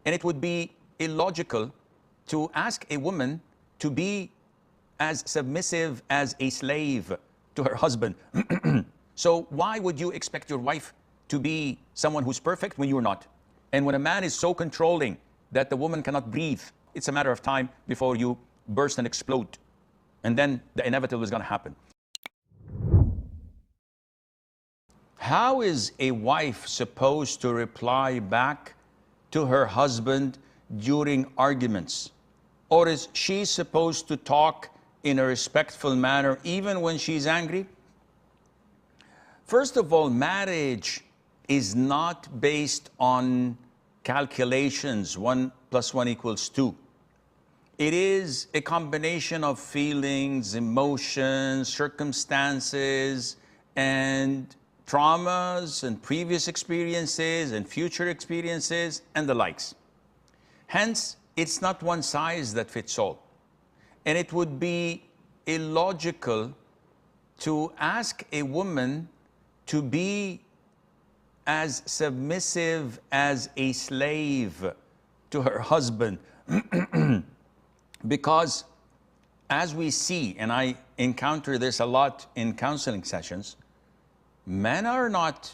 And it would be illogical to ask a woman to be as submissive as a slave to her husband. So why would you expect your wife to be someone who's perfect when you're not? And when a man is so controlling that the woman cannot breathe, it's a matter of time before you burst and explode. And then the inevitable is going to happen. How is a wife supposed to reply back to her husband during arguments? Or is she supposed to talk in a respectful manner even when she's angry? First of all, marriage is not based on calculations, 1 + 1 = 2. It is a combination of feelings, emotions, circumstances, and traumas, and previous experiences, and future experiences, and the likes. Hence, it's not one size that fits all. And it would be illogical to ask a woman to be as submissive as a slave to her husband. Because as we see, and I encounter this a lot in counseling sessions, men are not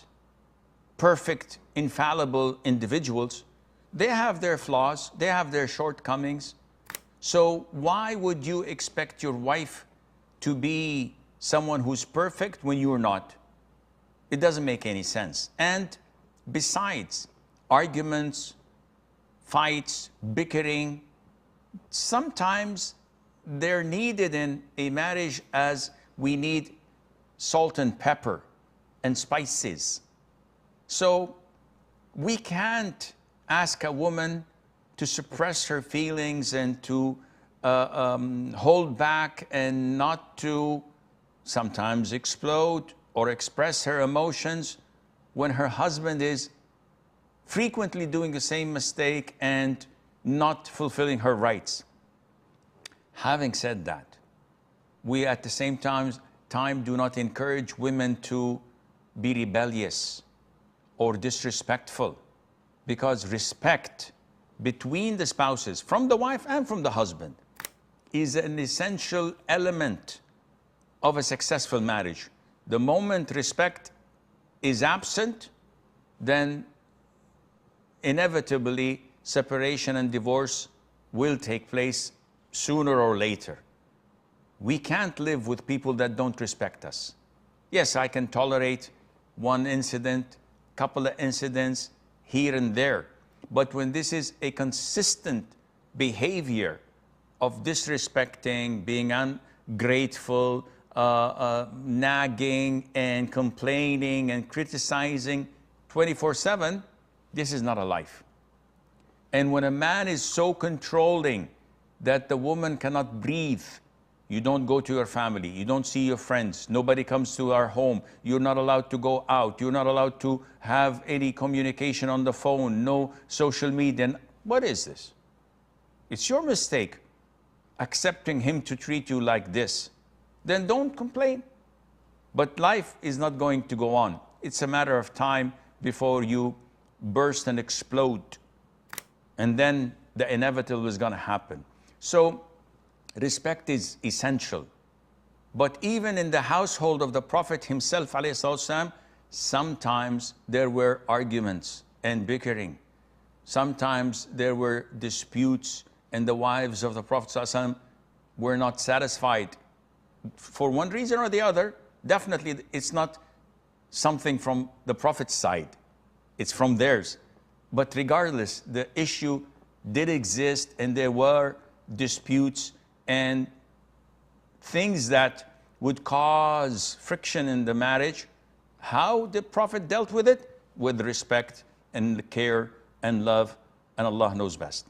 perfect, infallible individuals. They have their flaws, they have their shortcomings. So why would you expect your wife to be someone who's perfect when you're not? It doesn't make any sense. And besides, arguments, fights, bickering, sometimes they're needed in a marriage as we need salt and pepper and spices. So we can't ask a woman to suppress her feelings and to hold back and not to sometimes explode or express her emotions when her husband is frequently doing the same mistake and not fulfilling her rights. Having said that, we at the same time do not encourage women to be rebellious or disrespectful, because respect between the spouses, from the wife and from the husband, is an essential element of a successful marriage. The moment respect is absent, then inevitably separation and divorce will take place sooner or later. We can't live with people that don't respect us. Yes, I can tolerate one incident, couple of incidents here and there, but when this is a consistent behavior of disrespecting, being ungrateful, nagging and complaining and criticizing 24/7, this is not a life. And when a man is so controlling that the woman cannot breathe, you don't go to your family, you don't see your friends, nobody comes to our home, you're not allowed to go out, you're not allowed to have any communication on the phone, no social media. What is this? It's your mistake accepting him to treat you like this. Then don't complain. But life is not going to go on. It's a matter of time before you burst and explode. And then the inevitable is going to happen. So respect is essential. But even in the household of the Prophet himself, ﷺ, sometimes there were arguments and bickering. Sometimes there were disputes, and the wives of the Prophet ﷺ were not satisfied for one reason or the other. Definitely it's not something from the Prophet's side, it's from theirs. But regardless, the issue did exist, and there were disputes and things that would cause friction in the marriage. How the Prophet dealt with it? With respect and care and love, and Allah knows best.